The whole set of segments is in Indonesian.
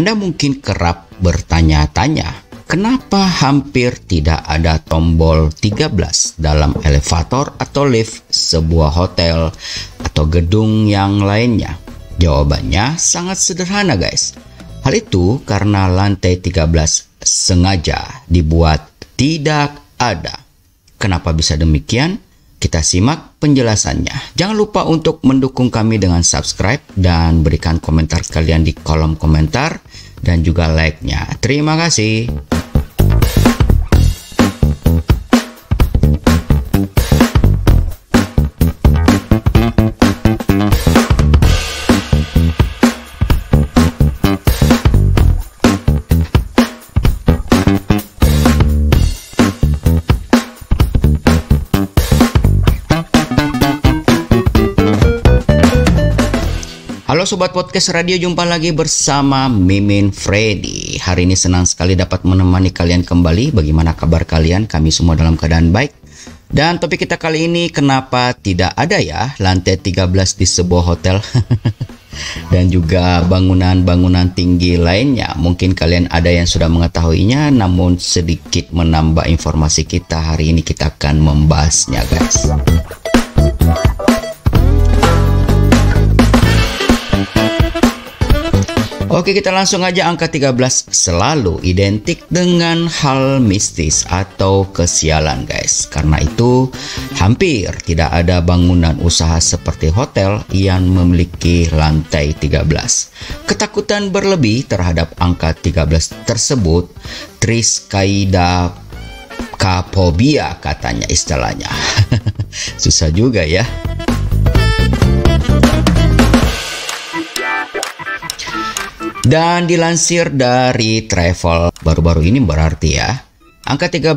Anda mungkin kerap bertanya-tanya, kenapa hampir tidak ada tombol 13 dalam elevator atau lift sebuah hotel atau gedung yang lainnya? Jawabannya sangat sederhana guys. Hal itu karena lantai 13 sengaja dibuat tidak ada. Kenapa bisa demikian? Kita simak penjelasannya. Jangan lupa untuk mendukung kami dengan subscribe dan berikan komentar kalian di kolom komentar dan juga like-nya. Terima kasih. Halo Sobat Podcast Radio, jumpa lagi bersama Mimin Freddy. Hari ini senang sekali dapat menemani kalian kembali. Bagaimana kabar kalian? Kami semua dalam keadaan baik. Dan topik kita kali ini, kenapa tidak ada ya lantai 13 di sebuah hotel dan juga bangunan-bangunan tinggi lainnya. Mungkin kalian ada yang sudah mengetahuinya, namun sedikit menambah informasi kita. Hari ini kita akan membahasnya guys. Oke, kita langsung aja. Angka 13 selalu identik dengan hal mistis atau kesialan guys. Karena itu hampir tidak ada bangunan usaha seperti hotel yang memiliki lantai 13. Ketakutan berlebih terhadap angka 13 tersebut triskaidekaphobia katanya istilahnya. Susah juga ya. Dan dilansir dari Travel baru-baru ini berarti ya, angka 13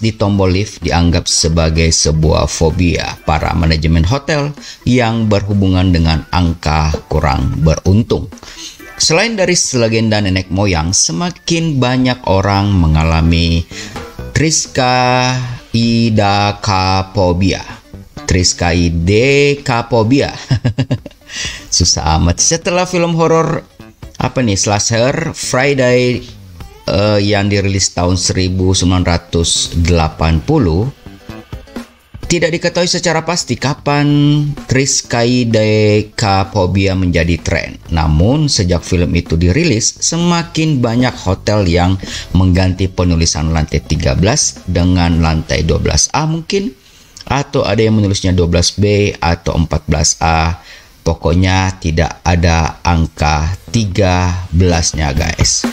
di tombol lift dianggap sebagai sebuah fobia para manajemen hotel yang berhubungan dengan angka kurang beruntung. Selain dari legenda nenek moyang, semakin banyak orang mengalami triskaidekaphobia. Susah amat. Setelah film horor slasher Friday yang dirilis tahun 1980, tidak diketahui secara pasti kapan triskaidekaphobia menjadi tren. Namun sejak film itu dirilis, semakin banyak hotel yang mengganti penulisan lantai 13 dengan lantai 12A mungkin, atau ada yang menulisnya 12B atau 14A. Pokoknya tidak ada angka 13-nya guys.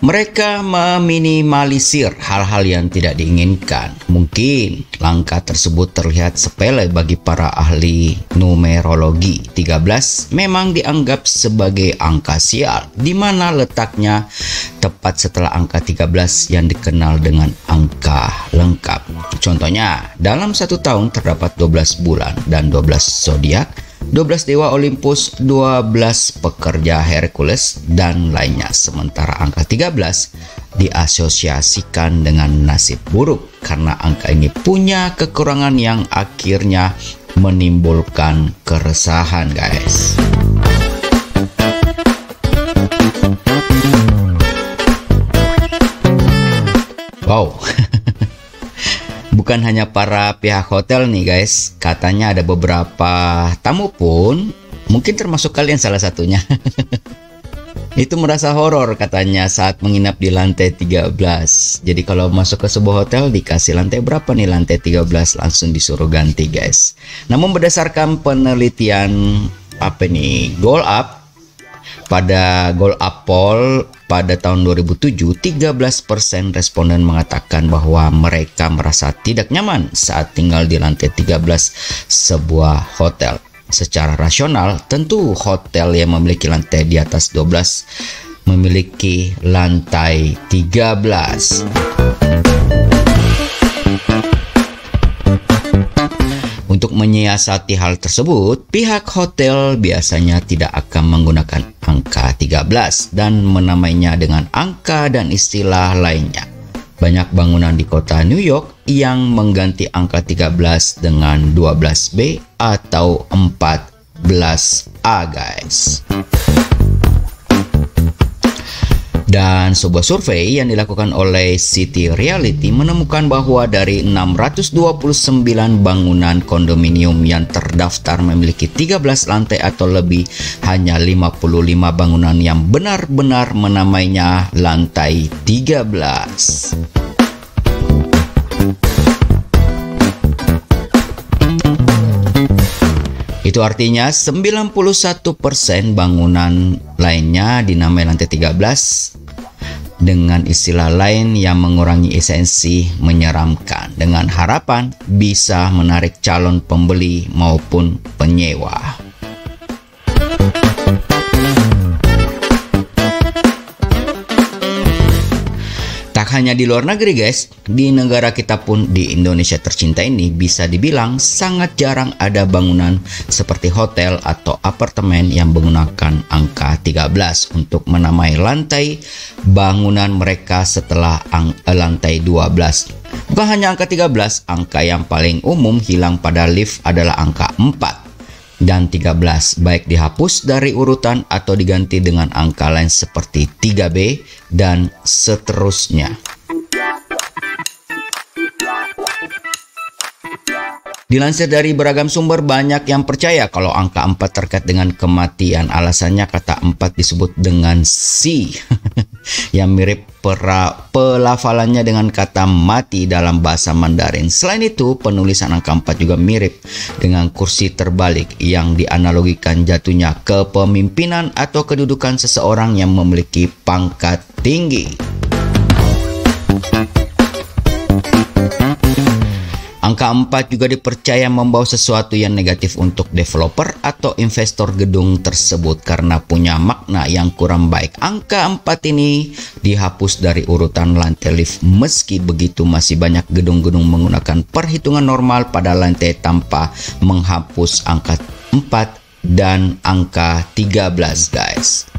Mereka meminimalisir hal-hal yang tidak diinginkan. Mungkin langkah tersebut terlihat sepele bagi para ahli numerologi. 13 memang dianggap sebagai angka sial, di mana letaknya tepat setelah angka 13 yang dikenal dengan angka lengkap. Contohnya, dalam satu tahun terdapat 12 bulan dan 12 zodiak, 12 dewa Olympus, 12 pekerja Hercules, dan lainnya. Sementara angka 13 diasosiasikan dengan nasib buruk karena angka ini punya kekurangan yang akhirnya menimbulkan keresahan guys. Wow. Bukan hanya para pihak hotel nih guys, katanya ada beberapa tamu pun, mungkin termasuk kalian salah satunya, itu merasa horor katanya saat menginap di lantai 13. Jadi kalau masuk ke sebuah hotel dikasih lantai berapa nih, lantai 13, langsung disuruh ganti guys. Namun berdasarkan penelitian Goal Up, pada Goal Up Poll pada tahun 2007, 13% responden mengatakan bahwa mereka merasa tidak nyaman saat tinggal di lantai 13 sebuah hotel. Secara rasional, tentu hotel yang memiliki lantai di atas 12 memiliki lantai 13. Untuk menyiasati hal tersebut, pihak hotel biasanya tidak akan menggunakan angka 13 dan menamainya dengan angka dan istilah lainnya. Banyak bangunan di kota New York yang mengganti angka 13 dengan 12B atau 14A, guys. Dan sebuah survei yang dilakukan oleh City Reality menemukan bahwa dari 629 bangunan kondominium yang terdaftar memiliki 13 lantai atau lebih, hanya 55 bangunan yang benar-benar menamainya lantai 13. Itu artinya 91% bangunan lainnya dinamai lantai 13 dengan istilah lain yang mengurangi esensi menyeramkan, dengan harapan bisa menarik calon pembeli maupun penyewa. Tak hanya di luar negeri, guys, di negara kita pun, di Indonesia tercinta ini, bisa dibilang sangat jarang ada bangunan seperti hotel atau apartemen yang menggunakan angka 13 untuk menamai lantai bangunan mereka setelah lantai 12. Bukan hanya angka 13, angka yang paling umum hilang pada lift adalah angka 4 dan 13, baik dihapus dari urutan atau diganti dengan angka lain seperti 3B dan seterusnya. Dilansir dari beragam sumber, banyak yang percaya kalau angka 4 terkait dengan kematian. Alasannya kata 4 disebut dengan si yang mirip pelafalannya dengan kata mati dalam bahasa Mandarin. Selain itu, penulisan angka 4 juga mirip dengan kursi terbalik yang dianalogikan jatuhnya kepemimpinan atau kedudukan seseorang yang memiliki pangkat tinggi. Angka 4 juga dipercaya membawa sesuatu yang negatif untuk developer atau investor gedung tersebut karena punya makna yang kurang baik. Angka 4 ini dihapus dari urutan lantai lift. Meski begitu, masih banyak gedung-gedung menggunakan perhitungan normal pada lantai tanpa menghapus angka 4 dan angka 13, guys.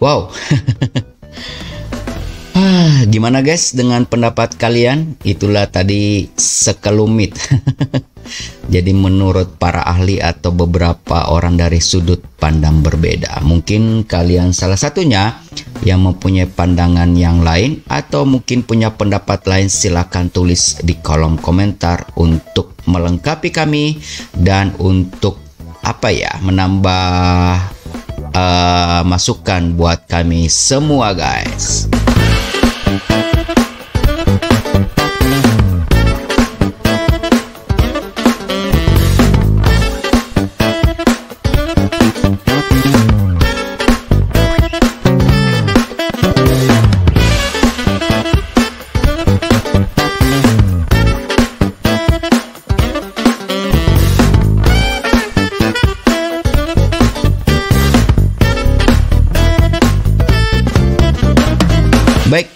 Wow. Gimana guys dengan pendapat kalian? Itulah tadi sekelumit. Jadi menurut para ahli atau beberapa orang dari sudut pandang berbeda. Mungkin kalian salah satunya yang mempunyai pandangan yang lain atau mungkin punya pendapat lain, silakan tulis di kolom komentar untuk melengkapi kami dan untuk menambah masukan buat kami semua, guys. Baik,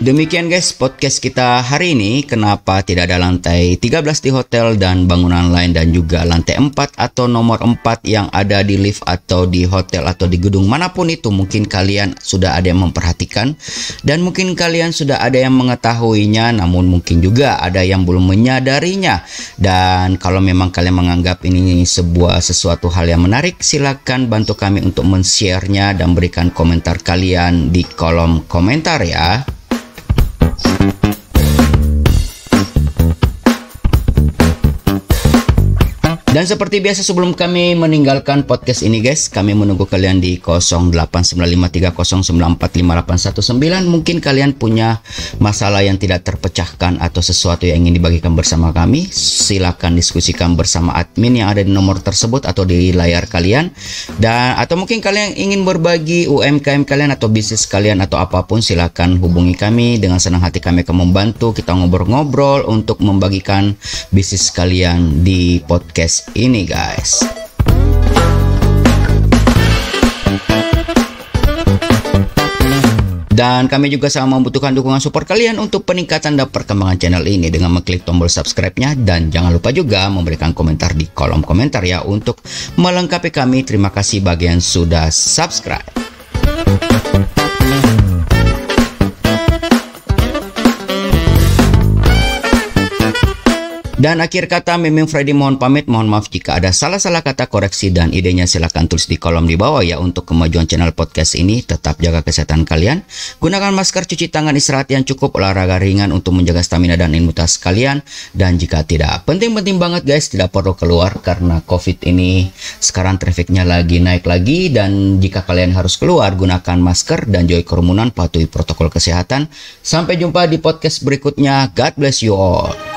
demikian guys podcast kita hari ini. Kenapa tidak ada lantai 13 di hotel dan bangunan lain, dan juga lantai 4 atau nomor 4 yang ada di lift atau di hotel atau di gedung manapun itu. Mungkin kalian sudah ada yang memperhatikan dan mungkin kalian sudah ada yang mengetahuinya, namun mungkin juga ada yang belum menyadarinya. Dan kalau memang kalian menganggap ini sesuatu hal yang menarik, silakan bantu kami untuk men-share-nya dan berikan komentar kalian di kolom komentar ya. Dan seperti biasa sebelum kami meninggalkan podcast ini guys, kami menunggu kalian di 089530945819. Mungkin kalian punya masalah yang tidak terpecahkan atau sesuatu yang ingin dibagikan bersama kami. Silakan diskusikan bersama admin yang ada di nomor tersebut atau di layar kalian. Dan atau mungkin kalian ingin berbagi UMKM kalian atau bisnis kalian atau apapun, silakan hubungi kami. Dengan senang hati kami akan membantu kita ngobrol-ngobrol untuk membagikan bisnis kalian di podcast ini guys. Dan kami juga sama membutuhkan dukungan support kalian untuk peningkatan dan perkembangan channel ini dengan mengklik tombol subscribe-nya. Dan jangan lupa juga memberikan komentar di kolom komentar ya untuk melengkapi kami. Terima kasih bagi yang sudah subscribe. Dan akhir kata, Mimin Freddy mohon pamit. Mohon maaf jika ada salah-salah kata, koreksi dan idenya silahkan tulis di kolom di bawah ya. Untuk kemajuan channel podcast ini, tetap jaga kesehatan kalian. Gunakan masker, cuci tangan, istirahat yang cukup, olahraga ringan untuk menjaga stamina dan imunitas kalian. Dan jika tidak penting-penting banget guys, tidak perlu keluar karena COVID ini sekarang trafficnya lagi naik lagi. Dan jika kalian harus keluar, gunakan masker dan jauhi kerumunan, patuhi protokol kesehatan. Sampai jumpa di podcast berikutnya. God bless you all.